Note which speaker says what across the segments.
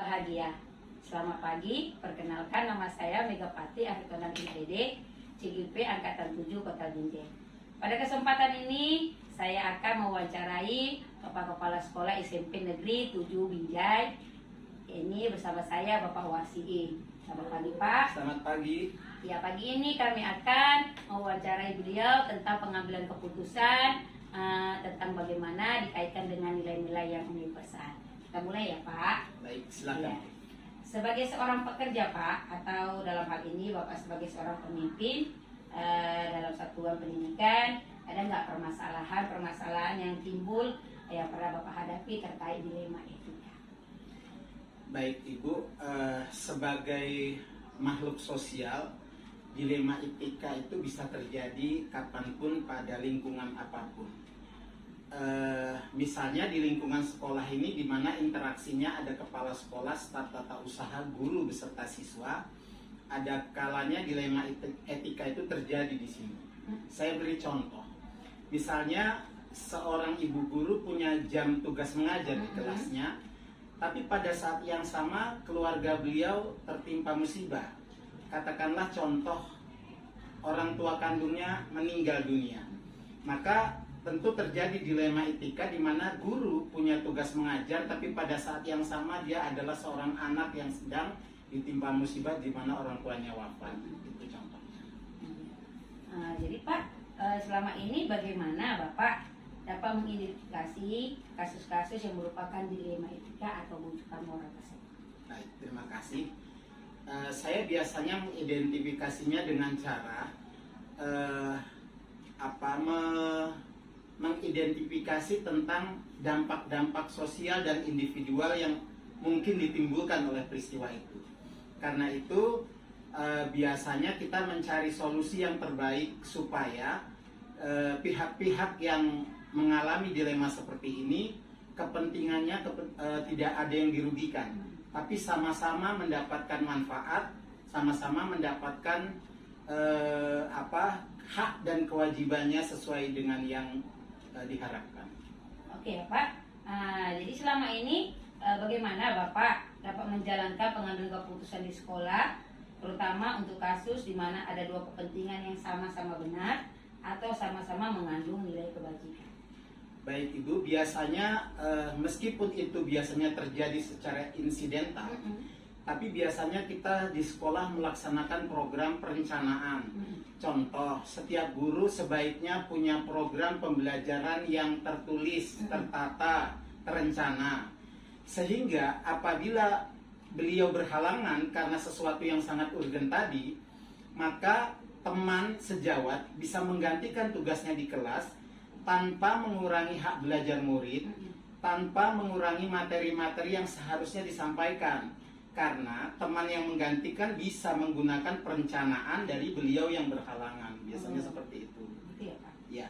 Speaker 1: bahagia. Selamat pagi, perkenalkan nama saya Megapati Aritonan IPD, CGP Angkatan 7 Kota Binjai. Pada kesempatan ini, saya akan mewawancarai Bapak Kepala Sekolah SMP Negeri 7 Binjai. Ini bersama saya Bapak Warsiin. Selamat pagi Pak.
Speaker 2: Selamat pagi.
Speaker 1: Ya, pagi ini kami akan mewawancarai beliau tentang pengambilan keputusan tentang bagaimana dikaitkan dengan nilai-nilai yang universal. Kita mulai ya Pak.
Speaker 2: Baik, silakan.
Speaker 1: Ya. Sebagai seorang pekerja Pak, atau dalam hal ini Bapak sebagai seorang pemimpin dalam satuan pendidikan, ada nggak permasalahan yang timbul yang pernah Bapak hadapi terkait dilema etika?
Speaker 2: Baik Ibu, sebagai makhluk sosial, dilema etika itu bisa terjadi kapanpun pada lingkungan apapun. Misalnya di lingkungan sekolah ini, di mana interaksinya ada kepala sekolah, staf tata usaha, guru beserta siswa, ada kalanya dilema etika itu terjadi di sini. Saya beri contoh, misalnya seorang ibu guru punya jam tugas mengajar di kelasnya, tapi pada saat yang sama keluarga beliau tertimpa musibah. Katakanlah contoh, orang tua kandungnya meninggal dunia, maka tentu terjadi dilema etika di mana guru punya tugas mengajar, tapi pada saat yang sama dia adalah seorang anak yang sedang ditimpa musibah di mana orang tuanya wafat. Itu contohnya.
Speaker 1: Jadi Pak, selama ini bagaimana Bapak dapat mengidentifikasi kasus-kasus yang merupakan dilema etika atau bujukan moral tersebut?
Speaker 2: Baik, terima kasih. Saya biasanya mengidentifikasinya dengan cara mengidentifikasi tentang dampak-dampak sosial dan individual yang mungkin ditimbulkan oleh peristiwa itu. Karena itu biasanya kita mencari solusi yang terbaik supaya pihak-pihak yang mengalami dilema seperti ini kepentingannya tidak ada yang dirugikan, tapi sama-sama mendapatkan manfaat, sama-sama mendapatkan hak dan kewajibannya sesuai dengan yang diharapkan.
Speaker 1: Oke Pak, jadi selama ini bagaimana Bapak dapat menjalankan pengambilan keputusan di sekolah, terutama untuk kasus di mana ada dua kepentingan yang sama-sama benar atau sama-sama mengandung nilai kebajikan?
Speaker 2: Baik Ibu, biasanya meskipun itu biasanya terjadi secara insidental, tapi biasanya kita di sekolah melaksanakan program perencanaan. Contoh, setiap guru sebaiknya punya program pembelajaran yang tertulis, tertata, terencana. Sehingga apabila beliau berhalangan karena sesuatu yang sangat urgen tadi, maka teman sejawat bisa menggantikan tugasnya di kelas tanpa mengurangi hak belajar murid, tanpa mengurangi materi-materi yang seharusnya disampaikan. Karena teman yang menggantikan bisa menggunakan perencanaan dari beliau yang berhalangan. Biasanya seperti itu.
Speaker 1: Betul ya Pak?
Speaker 2: Ya.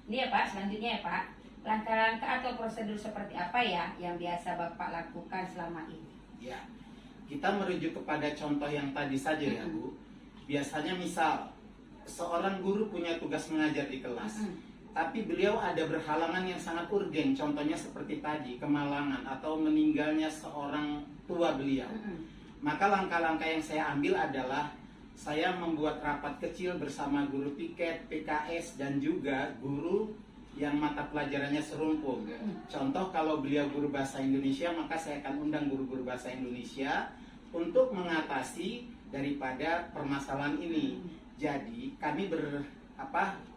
Speaker 1: Ini ya Pak, selanjutnya ya Pak, langkah-langkah atau prosedur seperti apa ya yang biasa Bapak lakukan selama ini?
Speaker 2: Ya, kita merujuk kepada contoh yang tadi saja ya Bu. Biasanya misal seorang guru punya tugas mengajar di kelas, tapi beliau ada berhalangan yang sangat urgen. Contohnya seperti tadi, kemalangan atau meninggalnya seorang tua beliau. Maka langkah-langkah yang saya ambil adalah saya membuat rapat kecil bersama guru piket, PKS, dan juga guru yang mata pelajarannya serumpun. Contoh, kalau beliau guru bahasa Indonesia, maka saya akan undang guru-guru bahasa Indonesia untuk mengatasi daripada permasalahan ini. Jadi kami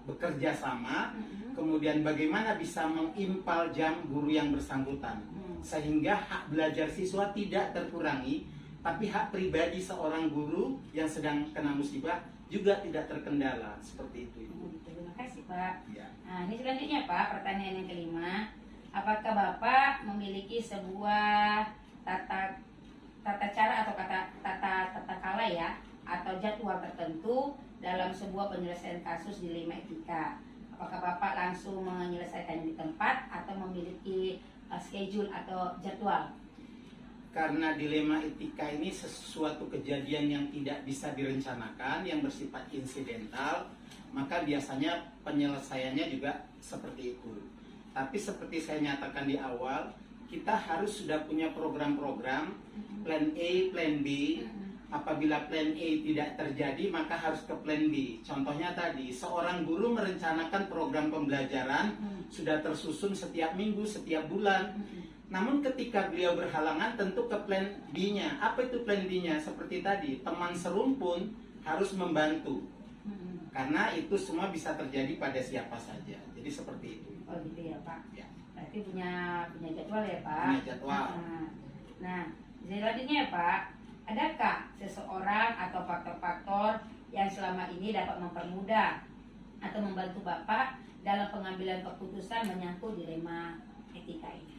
Speaker 2: bekerja sama, kemudian bagaimana bisa mengimpal jam guru yang bersangkutan, sehingga hak belajar siswa tidak terkurangi, tapi hak pribadi seorang guru yang sedang kena musibah juga tidak terkendala. Seperti itu.
Speaker 1: Terima kasih Pak.
Speaker 2: Ya.
Speaker 1: Nah, ini selanjutnya Pak, pertanyaan yang kelima, apakah Bapak memiliki sebuah tata cara atau tata kala ya, atau jadwal tertentu dalam sebuah penyelesaian kasus dilema etika? Apakah Bapak langsung menyelesaikannya di tempat atau memiliki schedule atau jadwal?
Speaker 2: Karena dilema etika ini sesuatu kejadian yang tidak bisa direncanakan, yang bersifat insidental, maka biasanya penyelesaiannya juga seperti itu. Tapi seperti saya nyatakan di awal, kita harus sudah punya program-program, plan A, plan B. Apabila plan A tidak terjadi, maka harus ke plan B. Contohnya tadi, seorang guru merencanakan program pembelajaran sudah tersusun setiap minggu, setiap bulan. Namun ketika beliau berhalangan, tentu ke plan B-nya. Apa itu plan B-nya? Seperti tadi, teman serumpun harus membantu. Karena itu semua bisa terjadi pada siapa saja. Jadi seperti itu.
Speaker 1: Oh gitu ya Pak.
Speaker 2: Ya.
Speaker 1: Berarti punya jadwal ya Pak.
Speaker 2: Punya jadwal.
Speaker 1: Nah, selanjutnya ya Pak, adakah seseorang atau faktor-faktor yang selama ini dapat mempermudah atau membantu Bapak dalam pengambilan keputusan menyangkut dilema etika ini?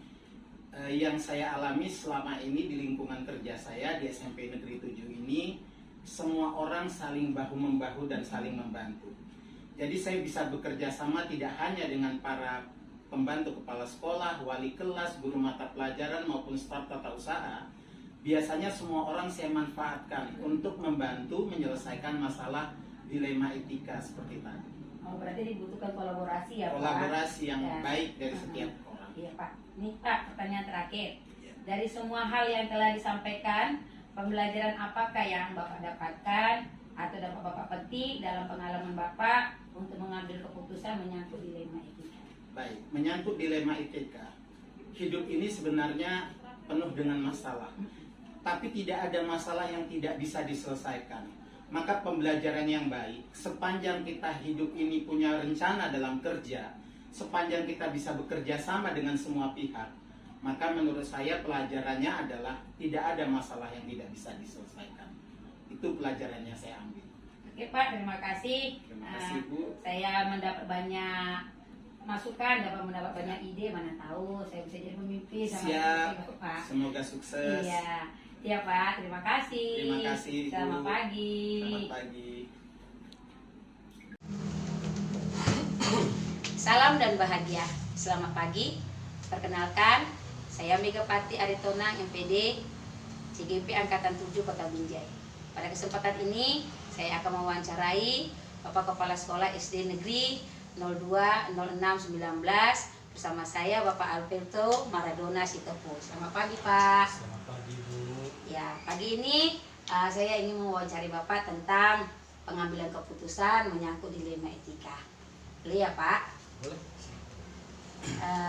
Speaker 2: Yang saya alami selama ini di lingkungan kerja saya di SMP Negeri 7 ini, semua orang saling bahu-membahu dan saling membantu. Jadi saya bisa bekerja sama tidak hanya dengan para pembantu kepala sekolah, wali kelas, guru mata pelajaran maupun staf tata usaha. Biasanya semua orang saya manfaatkan untuk membantu menyelesaikan masalah dilema etika seperti tadi.
Speaker 1: Oh, berarti dibutuhkan kolaborasi ya Pak?
Speaker 2: Kolaborasi yang
Speaker 1: Ya.
Speaker 2: baik dari setiap orang.
Speaker 1: Iya Pak. Nih Pak, pertanyaan terakhir.
Speaker 2: Ya.
Speaker 1: Dari semua hal yang telah disampaikan, pembelajaran apakah yang Bapak dapatkan atau dapat Bapak petik dalam pengalaman Bapak untuk mengambil keputusan menyangkut dilema etika?
Speaker 2: Baik, menyangkut dilema etika. Hidup ini sebenarnya penuh dengan masalah. Tapi tidak ada masalah yang tidak bisa diselesaikan. Maka pembelajaran yang baik, sepanjang kita hidup ini punya rencana dalam kerja, sepanjang kita bisa bekerja sama dengan semua pihak, maka menurut saya pelajarannya adalah tidak ada masalah yang tidak bisa diselesaikan. Itu pelajarannya saya ambil.
Speaker 1: Oke Pak, terima kasih.
Speaker 2: Terima kasih Bu.
Speaker 1: Saya mendapat banyak masukan, dapat mendapat banyak ide, mana tahu saya bisa jadi pemimpin sama
Speaker 2: Siap.
Speaker 1: istri Pak.
Speaker 2: Semoga sukses.
Speaker 1: Iya. Iya Pak, terima kasih.
Speaker 2: Terima kasih, Bu.
Speaker 1: Selamat pagi.
Speaker 2: Selamat pagi.
Speaker 1: Salam dan bahagia. Selamat pagi. Perkenalkan, saya Megapati Aritonang, MPD CGP Angkatan 7 Kota Binjai. Pada kesempatan ini, saya akan mewawancarai Bapak Kepala Sekolah SD Negeri 020619 bersama saya Bapak Alberto Maradona Sitopo. Selamat pagi Pak.
Speaker 3: Selamat pagi Bu.
Speaker 1: Ya, pagi ini saya ingin mewawancari Bapak tentang pengambilan keputusan menyangkut dilema etika. Boleh ya Pak?
Speaker 3: Boleh.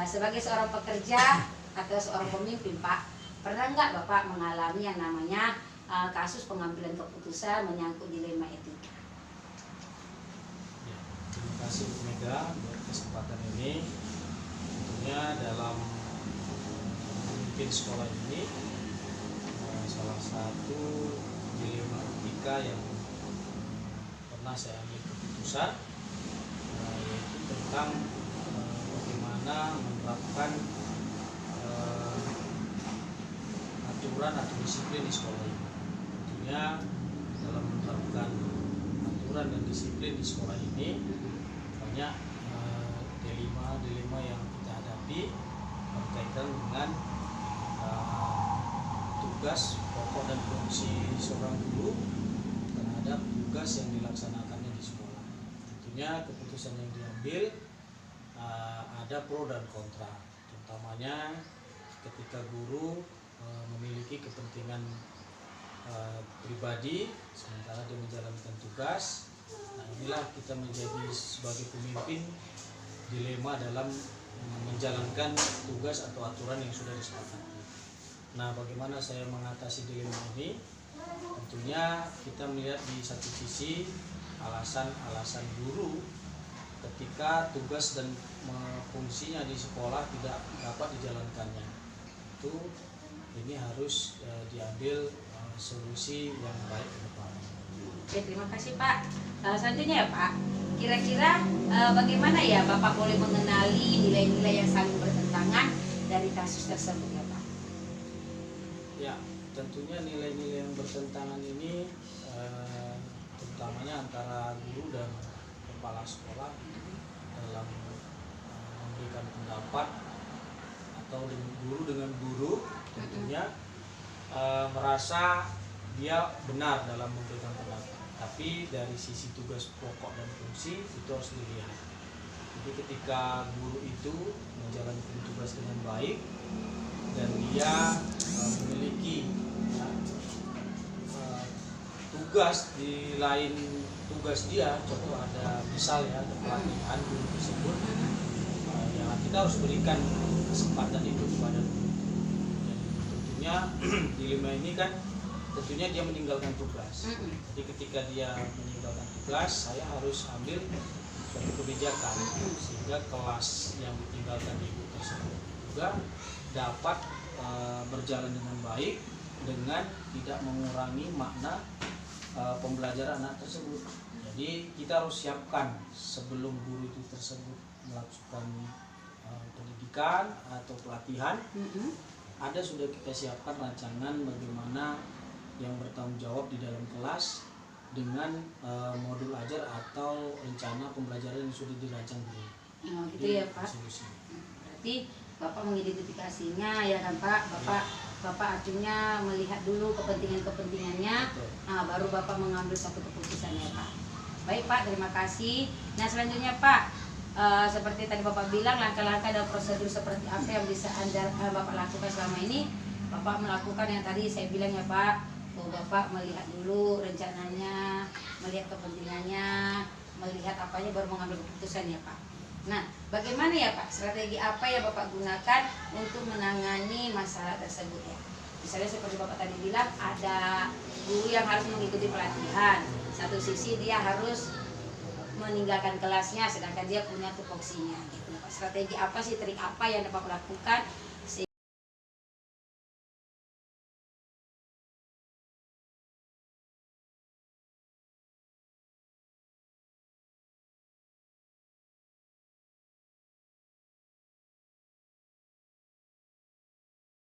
Speaker 1: Sebagai seorang pekerja atau seorang pemimpin Pak, pernah nggak Bapak mengalami yang namanya kasus pengambilan keputusan menyangkut dilema etika?
Speaker 3: Ya, terima kasih Bu Mega buat kesempatan ini. Tentunya dalam memimpin sekolah ini salah satu dilema etika yang pernah saya ambil keputusan yaitu tentang bagaimana menerapkan aturan atau disiplin di sekolah ini. Tentunya dalam menerapkan aturan dan disiplin di sekolah ini banyak dilema yang kita hadapi berkaitan dengan tugas pokok dan fungsi seorang guru terhadap tugas yang dilaksanakannya di sekolah. Tentunya keputusan yang diambil ada pro dan kontra, terutamanya ketika guru memiliki kepentingan pribadi sementara dia menjalankan tugas. Nah, inilah kita menjadi sebagai pemimpin dilema dalam menjalankan tugas atau aturan yang sudah disepakati. Nah, bagaimana saya mengatasi dilema ini? Tentunya kita melihat di satu sisi alasan-alasan guru ketika tugas dan fungsinya di sekolah tidak dapat dijalankannya. Ini harus diambil solusi yang baik ke depan.
Speaker 1: Oke, terima kasih Pak. Selanjutnya ya Pak, kira-kira bagaimana ya Bapak boleh mengenali nilai-nilai yang saling bertentangan dari kasus tersebut ya Pak?
Speaker 3: Ya, tentunya nilai-nilai yang bertentangan ini terutamanya antara guru dan kepala sekolah dalam memberikan pendapat atau guru dengan guru tentunya merasa dia benar dalam memberikan pendapat, tapi dari sisi tugas pokok dan fungsi itu harus dilihat. Jadi ketika guru itu menjalankan tugas dengan baik, dan dia memiliki tugas di lain tugas dia. Contoh ada misalnya ada pelatihan guru tersebut, ya kita harus berikan kesempatan itu kepada guru. Dan tentunya dilema ini kan tentunya dia meninggalkan tugas. Jadi ketika dia meninggalkan tugas, saya harus ambil suatu kebijakan sehingga kelas yang ditinggalkan ibu tersebut juga dapat berjalan dengan baik dengan tidak mengurangi makna pembelajaran anak tersebut. Jadi kita harus siapkan sebelum guru itu tersebut melakukan pendidikan atau pelatihan, ada sudah kita siapkan rancangan bagaimana yang bertanggung jawab di dalam kelas dengan modul ajar atau rencana pembelajaran yang sudah dirancang dulu.
Speaker 1: Oh, gitu ya Pak. Berarti Bapak mengidentifikasinya ya kan Pak. Bapak artinya melihat dulu kepentingannya, baru Bapak mengambil satu keputusan ya Pak. Baik Pak, terima kasih. Nah selanjutnya Pak, seperti tadi Bapak bilang langkah-langkah dan prosedur seperti apa yang bisa Bapak lakukan selama ini. Bapak melakukan yang tadi saya bilang ya Pak. Bapak melihat dulu rencananya, melihat kepentingannya, melihat apanya baru mengambil keputusan ya Pak. Nah, bagaimana ya Pak, strategi apa yang Bapak gunakan untuk menangani masalah tersebut ya? Misalnya seperti Bapak tadi bilang, ada guru yang harus mengikuti pelatihan. Satu sisi dia harus meninggalkan kelasnya, sedangkan dia punya tupoksinya gitu Pak. Strategi apa sih, trik apa yang Bapak lakukan